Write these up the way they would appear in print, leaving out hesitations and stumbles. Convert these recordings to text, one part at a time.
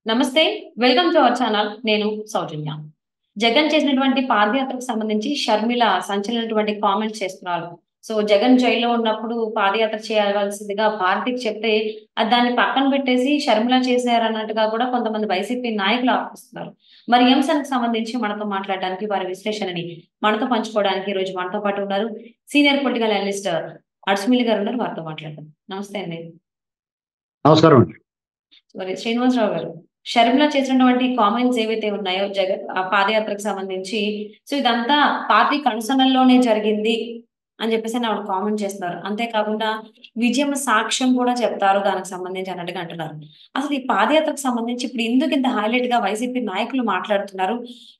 నమస్తే. Welcome to our channel. నేను సౌజన్య. జగన్ చేసినటువంటి పాదయాత్రకు సంబంధించి షర్మిల సంచలనటువంటి కామెంట్స్ చేస్తున్నారు. జగన్ జైల్‌లో ఉన్నప్పుడు పాదయాత్ర చేయవలసిందిగా భారతికి చెప్తే దాన్ని పక్కన పెట్టేసి షర్మిల చేశారన్నట్టుగా కూడా కొంతమంది వైసీపీ నాయకులు ఆరోపిస్తున్నారు. మరి ఈ అంశానికి సంబంధించి మనతో మాట్లాడడానికి వారి విశ్లేషణని మనతో పంచుకోవడానికి ఈరోజు మనతో పాటు ఉన్నారు. సీనియర్ పొలిటికల్ అనలిస్ట్ అడ్స్మిల్ గారు ఉన్నారు. వారితో మాట్లాడదాం. నమస్తే అండి. నమస్కారం అండి. మరి శ్రీనివాసరావు గారు, షర్మిల చేసినటువంటి కామెంట్స్ ఏవైతే ఉన్నాయో పాదయాత్రకు సంబంధించి ఇదంతా పార్టీ కనుసన్నల్లోనే జరిగింది అని చెప్పేసి ఆవిడ కామెంట్ చేస్తున్నారు. అంతేకాకుండా విజయం సాక్ష్యం కూడా చెప్తారు దానికి సంబంధించి అన్నట్టుగా అంటున్నారు. అసలు ఈ పాదయాత్రకు సంబంధించి ఇప్పుడు ఎందుకు ఇంత హైలైట్ గా వైసీపీ నాయకులు మాట్లాడుతున్నారు?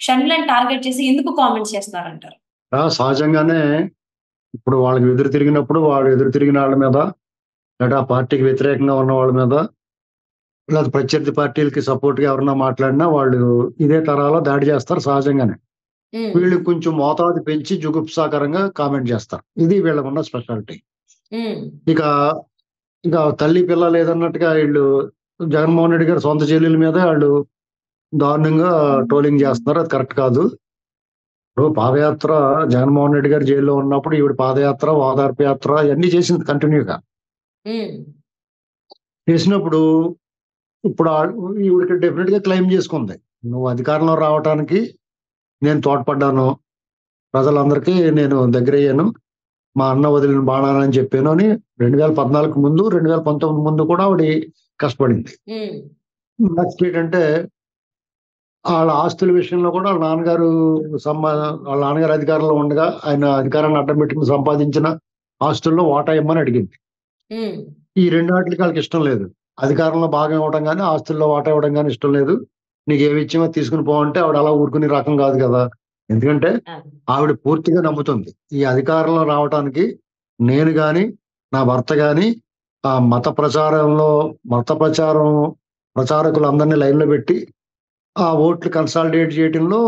షర్మిలని టార్గెట్ చేసి ఎందుకు కామెంట్స్ చేస్తున్నారంటారు? సహజంగానే ఇప్పుడు వాళ్ళకి ఎదురు తిరిగినప్పుడు వాళ్ళు ఎదురు తిరిగిన వాళ్ళ మీద, లేదా ఆ పార్టీకి వ్యతిరేకంగా ఉన్న వాళ్ళ మీద, లేదా ప్రత్యర్థి పార్టీలకి సపోర్ట్ గా ఎవరన్నా మాట్లాడినా వాళ్ళు ఇదే తరాలో దాడి చేస్తారు సహజంగానే. వీళ్ళు కొంచెం మోతాదు పెంచి జుగుప్సాకరంగా కామెంట్ చేస్తారు. ఇది వీళ్ళకున్న స్పెషాలిటీ. ఇక ఇక తల్లి పిల్ల లేదన్నట్టుగా వీళ్ళు జగన్మోహన్ రెడ్డి గారి సొంత చెల్లెల మీద వాళ్ళు దారుణంగా ట్రోలింగ్ చేస్తున్నారు. అది కరెక్ట్ కాదు. ఇప్పుడు పాదయాత్ర జగన్మోహన్ రెడ్డి గారు జైల్లో ఉన్నప్పుడు ఈవిడ పాదయాత్ర, ఓదార్పు యాత్ర ఇవన్నీ చేసింది కంటిన్యూగా. చేసినప్పుడు ఇప్పుడు ఈవిడికి డెఫినెట్ గా క్లెయిమ్ చేసుకుంది, నువ్వు అధికారంలో రావడానికి నేను తోడ్పడ్డాను, ప్రజలందరికీ నేను దగ్గరయ్యాను, మా అన్న వదిలిన బాణాలని చెప్పాను అని 2014 ముందు 2019 ముందు కూడా ఆవిడ కష్టపడింది. నెక్స్ట్ ఏంటంటే వాళ్ళ ఆస్తుల విషయంలో కూడా వాళ్ళ నాన్నగారు అధికారంలో ఉండగా ఆయన అధికారాన్ని అడ్డం పెట్టుకుని సంపాదించిన ఆస్తుల్లో వాటా ఇమ్మని అడిగింది. ఈ రెండు వాటికి వాళ్ళకి ఇష్టం లేదు. అధికారంలో భాగం ఇవ్వడం కానీ ఆస్తుల్లో వాటా ఇవ్వడం కానీ ఇష్టం లేదు. నీకు ఏమి ఇచ్చామో తీసుకుని పోవంటే ఆవిడ అలా ఊరుకునే రకం కాదు కదా. ఎందుకంటే ఆవిడ పూర్తిగా నమ్ముతుంది ఈ అధికారంలో రావటానికి నేను గాని నా భర్త గాని ఆ ప్రచారకులందరినీ లైన్ లో పెట్టి ఆ ఓట్లు కన్సాలిడేట్ చేయడంలో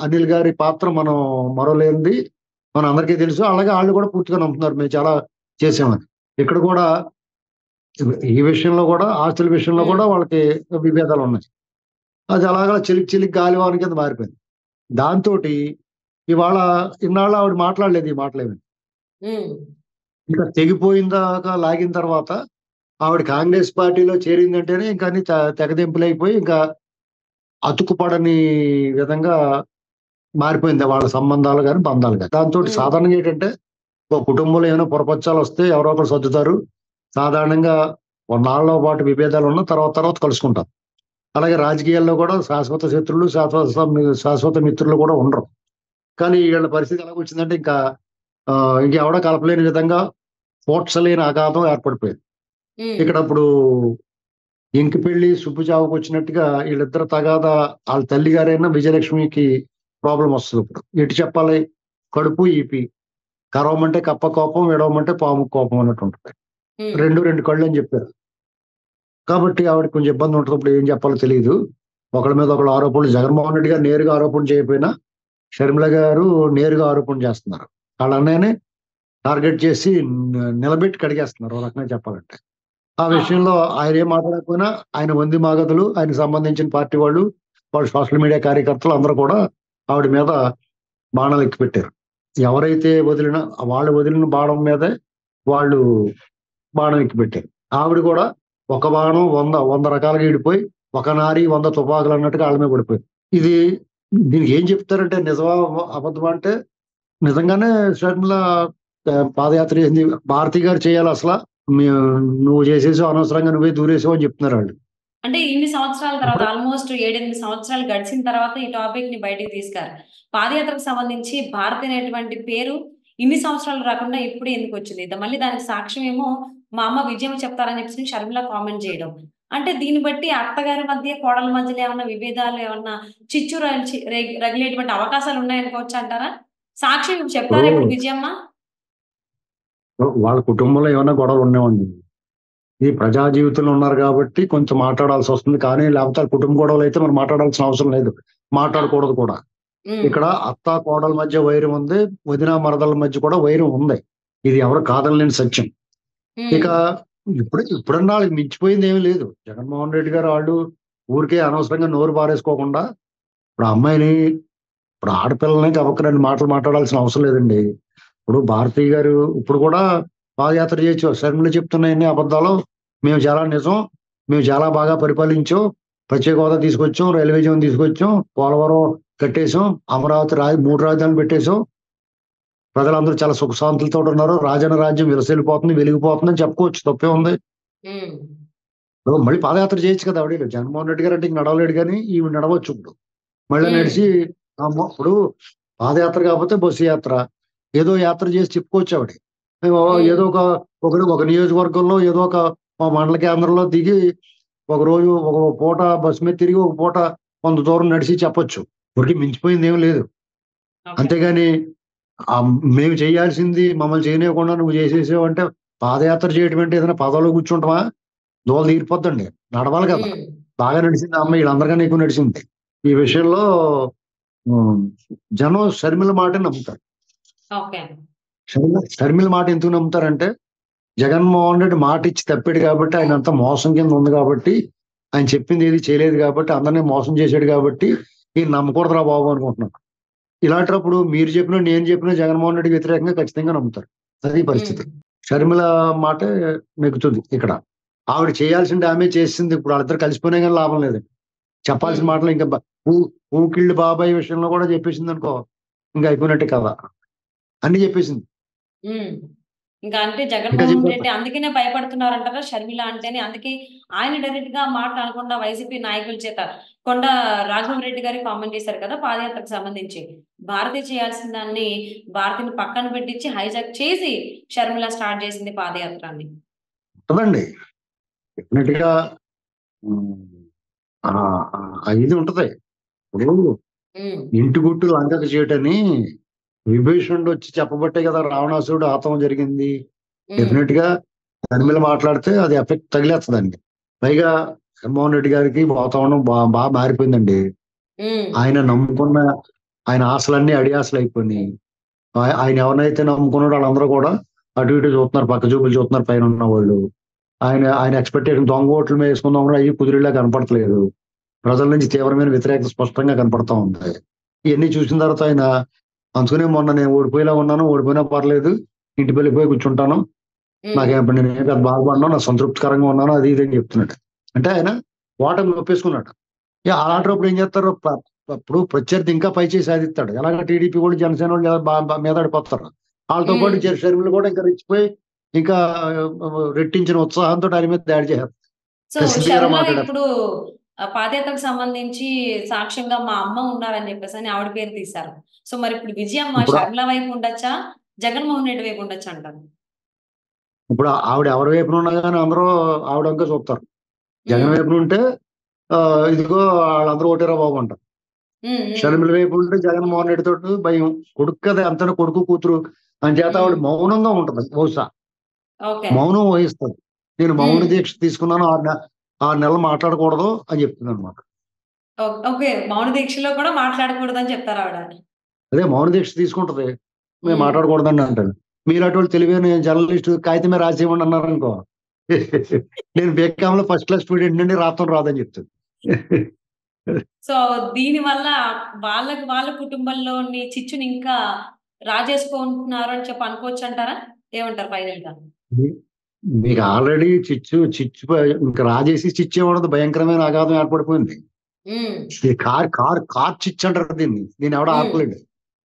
అనిల్ గారి పాత్ర మనం మరవలేనిది మన అందరికీ తెలుసు. అలాగే వాళ్ళు కూడా పూర్తిగా నమ్ముతున్నారు మేము చాలా చేసామని. ఇక్కడ కూడా ఈ విషయంలో కూడా ఆస్తుల విషయంలో కూడా వాళ్ళకి విభేదాలు ఉన్నాయి. అది అలాగా చిలికి గాలివాన కింద మారిపోయింది. దాంతో ఇవాళ ఇన్నాళ్ళు ఆవిడ మాట్లాడలేదు ఈ మాటలేమి. ఇంకా తెగిపోయిందాకా లాగిన తర్వాత ఆవిడ కాంగ్రెస్ పార్టీలో చేరిందంటేనే ఇంకా అన్ని తెగదెంపులైపోయి ఇంకా అతుకుపడని విధంగా మారిపోయింది వాళ్ళ సంబంధాలు కానీ బంధాలు కానీ. దాంతో సాధారణంగా ఏంటంటే ఒక కుటుంబంలో ఏమైనా పొరపచ్చాలు వస్తే ఎవరో ఒకరు సర్దుతారు. సాధారణంగా నాళ్ళలో పాటు విభేదాలు ఉన్న తర్వాత కలుసుకుంటారు. అలాగే రాజకీయాల్లో కూడా శాశ్వత శత్రులు శాశ్వత మిత్రులు కూడా ఉండరు. కానీ వీళ్ళ పరిస్థితి ఎలా వచ్చిందంటే ఇంకెవడో కలపలేని విధంగా పోడ్చలేని అగాధం ఏర్పడిపోయింది. ఇక్కడ అప్పుడు ఇంకి పెళ్లి సుబ్బు చావుకు వచ్చినట్టుగా వీళ్ళిద్దరు తగాదా వాళ్ళ తల్లి గారైనా విజయలక్ష్మికి ప్రాబ్లం వస్తుంది. ఇప్పుడు ఎటు చెప్పాలి, కడుపు ఈపి, కరవమంటే కప్ప కోపం, విడవమంటే పాము కోపం అన్నట్టు ఉంటుంది. రెండు కళ్ళు అని చెప్పారు కాబట్టి ఆవిడకి కొంచెం ఇబ్బంది ఉంటుంది. ఇప్పుడు ఏం చెప్పాలో తెలియదు. ఒకళ్ళ మీద ఒకళ్ళు ఆరోపణలు, జగన్మోహన్ రెడ్డి గారు నేరుగా ఆరోపణ చేయకపోయినా షర్మిల గారు నేరుగా ఆరోపణ చేస్తున్నారు. వాళ్ళ అన్నయ్యనే టార్గెట్ చేసి నిలబెట్టి కడిగేస్తున్నారు ఒక రకంగా చెప్పాలంటే. ఆ విషయంలో ఆయన ఏం మాట్లాడకపోయినా ఆయన వంది మాగదులు, ఆయనకు సంబంధించిన పార్టీ వాళ్ళు సోషల్ మీడియా కార్యకర్తలు అందరూ కూడా ఆవిడ మీద బాణాలు ఎక్కిపెట్టారు. ఎవరైతే వాళ్ళు వదిలిన బాణం మీదే వాళ్ళు బాణం ఎక్కిపెట్టారు. ఆవిడ కూడా ఒక బాణం 100 రకాలుగా ఇడిపోయి ఒక నారి 100 తుపాకులు అన్నట్టుగా వాళ్ళ మీద పడిపోయింది. దీనికి ఏం చెప్తారంటే నిజమా అబద్ధమా అంటే నిజంగానే షర్మిల పాదయాత్ర ఏంది భారతి గారు చేయాలి, అసలు నువ్వు చేసేసావు, అనవసరంగా నువ్వే దూరేసావు అని చెప్తున్నారు వాళ్ళు. అంటే ఇన్ని సంవత్సరాల తర్వాత ఆల్మోస్ట్ 7-8 సంవత్సరాలు గడిచిన తర్వాత ఈ టాపిక్ ని బయటికి తీసుకారు. పాదయాత్రకు సంబంధించి భారతి అనేటువంటి పేరు ఇన్ని సంవత్సరాలు రాకుండా ఇప్పుడు ఎందుకు వచ్చింది? మళ్ళీ దానికి సాక్ష్యం ఏమో మా అమ్మ విజయం చెప్తారని చెప్పి షర్మిల కామెంట్ చేయడం. అంటే దీన్ని బట్టి అత్తగారి మధ్య కోడల మధ్యలో ఏమన్నా విభేదాలు, ఏమన్నా చిచ్చు రగిలేటువంటి అవకాశాలు ఉన్నాయనుకోవచ్చు అంటారా? సాక్ష్యం చెప్తారా ఇప్పుడు విజయమ్మ? వాళ్ళ కుటుంబంలో ఏమైనా గొడవలు ఉండేవండి. ఈ ప్రజా జీవితంలో ఉన్నారు కాబట్టి కొంచెం మాట్లాడాల్సి వస్తుంది. కానీ లేకపోతే కుటుంబ గొడవలు అయితే మనం మాట్లాడాల్సిన అవసరం లేదు, మాట్లాడకూడదు కూడా. ఇక్కడ అత్త కోడల మధ్య వైరం ఉంది, వదిన మరదల మధ్య కూడా వైరం ఉంది. ఇది ఎవరు కాదనలేని సత్యం. ఇక ఇప్పుడన్నా వాళ్ళకి మించిపోయింది ఏమీ లేదు. జగన్మోహన్ రెడ్డి గారు వాళ్ళు ఊరికే అనవసరంగా నోరు పారేసుకోకుండా ఇప్పుడు ఆ అమ్మాయిని ఇప్పుడు ఆడపిల్లల్ని గబుక్కన 2 మాటలు మాట్లాడాల్సిన అవసరం లేదండి. ఇప్పుడు భారతి గారు ఇప్పుడు కూడా పాదయాత్ర చేయొచ్చు. షర్మిల చెప్తున్నయన్ని అబద్ధాలు. మేము చాలా నిజం. మేము చాలా బాగా పరిపాలించాం. ప్రత్యేక హోదా తీసుకొచ్చాం. రైల్వే జోన్ తీసుకొచ్చాం. పోలవరం కట్టేసాం. అమరావతి 3 రాజధానులు పెట్టేసాం. ప్రజలందరూ చాలా సుఖశాంతులతోటున్నారు. రాజన్న రాజ్యం విలసిల్లిపోతుంది, వెలిగిపోతుందని చెప్పుకోవచ్చు. తప్పేముంది? హ్మ్. ఇప్పుడు మళ్ళీ పాదయాత్ర చేయొచ్చు కదా! ఆవిడ. జగన్మోహన్ రెడ్డి గారంటే ఇంక నడవలేడు గానీ, ఈవిడ నడవచ్చు ఇప్పుడు. మళ్ళా హ్మ్. నడిసి ఇప్పుడు పాదయాత్ర కాకపోతే బస్సు యాత్ర. ఏదో యాత్ర చేసి చెప్పుకోవచ్చు ఆవిడ. హ్మ్. ఏదో ఒక నియోజకవర్గంలో ఏదో ఒక మండల కేంద్రంలో దిగి ఒకరోజు ఒక పూట బస్సు మీద తిరిగి, ఒక పూట కొంత దూరం నడిసి చెప్పొచ్చు. ఊరికే మించిపోయిందేమి లేదు. ఓకే. అంతేగాని మేము చేయాల్సింది మమ్మల్ని చేయనివ్వకుండా నువ్వు చేసేసావు అంటే పాదయాత్ర చేయడం అంటే ఏదైనా పదవిలో కూర్చుంటామా? దూల తీరిపోద్దండి. నడవాలి కదా! హ్మ్. బాగా నడిసింది ఆ అమ్మాయి. ఈళ్ళందరికన్నా ఎక్కువ నడిసింది. ఈ విషయంలో హ్మ్. జనం షర్మిల మాటే నమ్ముతారు. ఓకే. షర్మిల మాట ఎందుకు నమ్ముతారంటే, జగన్మోహన్ రెడ్డి మాటిచ్చి తప్పాడు కాబట్టి, ఆయనంతా మోసం కింద ఉంది కాబట్టి, ఆయన చెప్పింది ఏది చేయలేదు కాబట్టి, అందరిని మోసం చేశాడు కాబట్టి, ఈయన నమ్మకూడదురా బాబు అనుకుంటున్నారు. ఇలాంటప్పుడు మీరు చెప్పినా, నేను చెప్పినా జగన్మోహన్ రెడ్డికి వ్యతిరేకంగా ఖచ్చితంగా నమ్ముతారు. అది హ్మ్. పరిస్థితి. షర్మిల మాటే నెగ్గుతుంది ఇక్కడ. ఆవిడ చేయాల్సిన డామేజ్ చేసేసింది. ఇప్పుడు వాళ్ళిద్దరు కలిసిపోయినా గాని లాభం లేదు. చెప్పాల్సిన హ్మ్. మాటలు ఇంకా ఊ ఊకిళ్ళు బాబాయ్ విషయంలో కూడా చెప్పేసిందనుకో, ఇంక అయిపోయినట్టే కథ. అన్నీ చెప్పేసింది. హ్మ్. ఇంకా అంటే ఇంకా జగన్మోహన్ చెప్పేత్తా. రెడ్డి అందుకనే భయపడుతున్నారంటారా షర్మిల అంటేనే? అందుకే ఆయన డైరెక్ట్‌గా మాటలనకుండా వైసీపీ నాయకుల చేత కొండ రాఘవరెడ్డి గారికి కామెంట్ చేశారు కదా! పాదయాత్రకు సంబంధించి. భారతి చేయాల్సిన దాన్ని భారతిని పక్కన పెట్టించి హైజాక్ చేసి షర్మిల స్టార్ట్ చేసింది పాదయాత్ర అని. ఉంటదండి. డెఫినెట్‌గా హ్మ్. ఇది ఉంటది. ఇప్పుడు హ్మ్. ఇంటి గుట్టు లంకకు చేటని విభీషణుడొచ్చి చెప్పబట్టే కదా రావణాసురుడు హతం జరిగింది. హ్మ్. డెఫినెట్‌గా దాని మీద మాట్లాడితే అది ఎఫెక్ట్ తగిలేస్తదండి. పైగా జగన్మోహన్ రెడ్డి గారికి వాతావరణం మారిపోయిందండి. హ్మ్. ఆయన నమ్ముకున్న ఆయన ఆశలన్నీ అడియాసలయిపోయినియి. ఆయన ఎవరినైతే నమ్ముకున్నాడో ఆళ్ళందరూ కూడా అటు ఇటు చూస్తున్నారు. పక్క చూపులు చూస్తున్నారు పైనున్నవాళ్ళు. ఆయన ఎక్స్‌పెక్టేషన్ దొంగ ఓట్ల మీద ఏసుకుందాం అయ్యి కుదిరేలా కనపడట్లేదు. ప్రజల నుంచి తీవ్రమైన వ్యతిరేకత స్పష్టంగా కనపడతా ఉంది. ఇయన్నీ చూసిన తర్వాత ఆయన అందుకనే మొన్న నేను ఓడిపోయేలా ఉన్నాను. ఓడిపోయినా పర్లేదు. ఇంటికెళ్ళిపోయి కూర్చుంటాను. హ్మ్. నేనేం పెద్ద బాధపడను. నాకు సంతృప్తికరంగా ఉన్నాను. అది ఇది అని చెప్తున్నాడు. అంటే ఆయన ఓటమి ఒప్పేసుకున్నాడు. అలాంటప్పుడు ఏం చేస్తారు? ఇప్పుడు ప్రత్యర్థి ఇంకా పై చేయి సాధిస్తాడు. ఎలాగ టీడీపీ వోళ్ళు, జనసేనోళ్ళు మీదడిపోతారు. ఆళ్ళతో పాటు హ్మ్. షర్మిల కూడా ఇంకా రెచ్చిపోయి ఇంకా రెట్టించిన ఉత్సాహంతోటి ఆయన మీద దాడి చేసేస్తారు. సో, కసిదీరా షర్మిల మాట్లాడేస్తారు. ఇప్పుడు పాదయాత్రకు సంబంధించి సాక్ష్యంగా మా అమ్మ ఉన్నారని జెప్పేసని ఆవిడ పేరు తీశారు. సో, మరిప్పుడు విజయమ్మ ఇప్పుడు షర్మిల వైపు ఉండొచ్చా? జగన్‌మోహన్ రెడ్డి వైపు ఉండొచ్చా అంటారు? ఇప్పుడు ఆవిడ ఎవరి వైపున ఉన్నా గాని అందరూ ఆవిడ వంకే చూస్తారు. జగన్ హ్మ్. వైపున ఉంటే ఇదిగో ఆళ్ళందరూ ఓటేరా బాబు అంటారు. హ్మ్. హ్మ్. షర్మిల వైపు ఉంటే జగన్మోహన్ రెడ్డి తోటి భయం. కొడుకు కదా! ఎంతైనా కొడుకు, కూతురు అంచేత ఆవిడ హ్మ్. మౌనంగా ఉంటది బహుశా. ఓకే. మౌనం వహిస్తది. నేను మౌన హ్మ్. దీక్ష తీసుకున్నాను. 6 నెలలు మాట్లాడకూడదు అని చెప్తుందనమాట. ఓకే. మౌన దీక్షలో కూడా మాట్లాడకూడదని చెప్తారావిడ. అదే మౌన దీక్ష తీసుకుంటది. మేము హ్మ్. మాట్లాడకూడదని అంటాను. మీలాటోళ్ళు తెలివైన జర్నలిస్టు కాగితం మీద రాసేయమని అన్నారనుకో. నేను బీకామ్‌లో ఫస్ట్ క్లాస్ స్టూడెంట్‌నండి రాత్రం రాదని చెప్తది. సో, దీనివల్ల వాళ్ళ కుటుంబంలోని చిచ్చుని ఇంకా రాజేసుకుంటున్నారు అని చెప్పి అనుకోవచ్చంటారా? ఏమంటారు ఫైనల్‌గా? మీ మీకు ఆల్రెడీ చిచ్చు ఇంక రాజేసి చిచ్చే ఉండదు. భయంకరమైన అగాధం ఏర్పడిపోయింది. హ్మ్. ఇది కార్ చిచ్చు అంటారు దీన్ని. దీన్నెవడు హ్మ్. ఆర్పలేడు.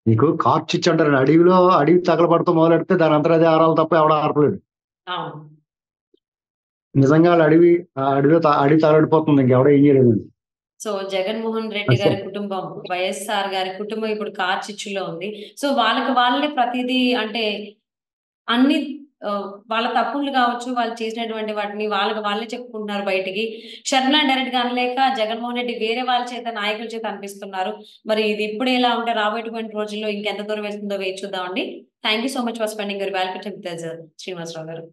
నీకు కార్ చిచ్చు అంటారండి. అడవి తగలబడతం మొదలెడితే దానంతట అదే ఆరాలి తప్ప ఎవడు ఆర్పలేడు. అవును. నిజంగా అడవి తగలడిపోతుంది. ఇంకెవడు ఏం చేయలేదండి. సో, జగన్‌మోహన్ రెడ్డి అసలు గారి కుటుంబం, వైఎస్ఆర్ గారి కుటుంబం ఇప్పుడు కార్చిచ్చులో ఉంది. సో, వాళ్ళకి వాళ్ళే ప్రతీదీ అంటే అన్ని వాళ్ళ తప్పులు గావచ్చు, వాళ్ళు చేసినటువంటి వాటిని వాళ్ళకి వాళ్ళే చెప్పుకుంటున్నారు బయటికి. షర్మిల డైరెక్ట్‌గా అనలేక జగన్‌మోహన్ రెడ్డి వేరే వాళ్ళ చేత, నాయకుల చేత అనిపిస్తున్నారు. మరి ఇది ఇప్పుడే ఇలా ఉంటే రాబోయేటువంటి రోజుల్లో ఇంకెంత దూరం వెళ్తుందో వేచి చూద్దామండి. Thank you so much for spending your valuable time with us Srinivasarao గారు.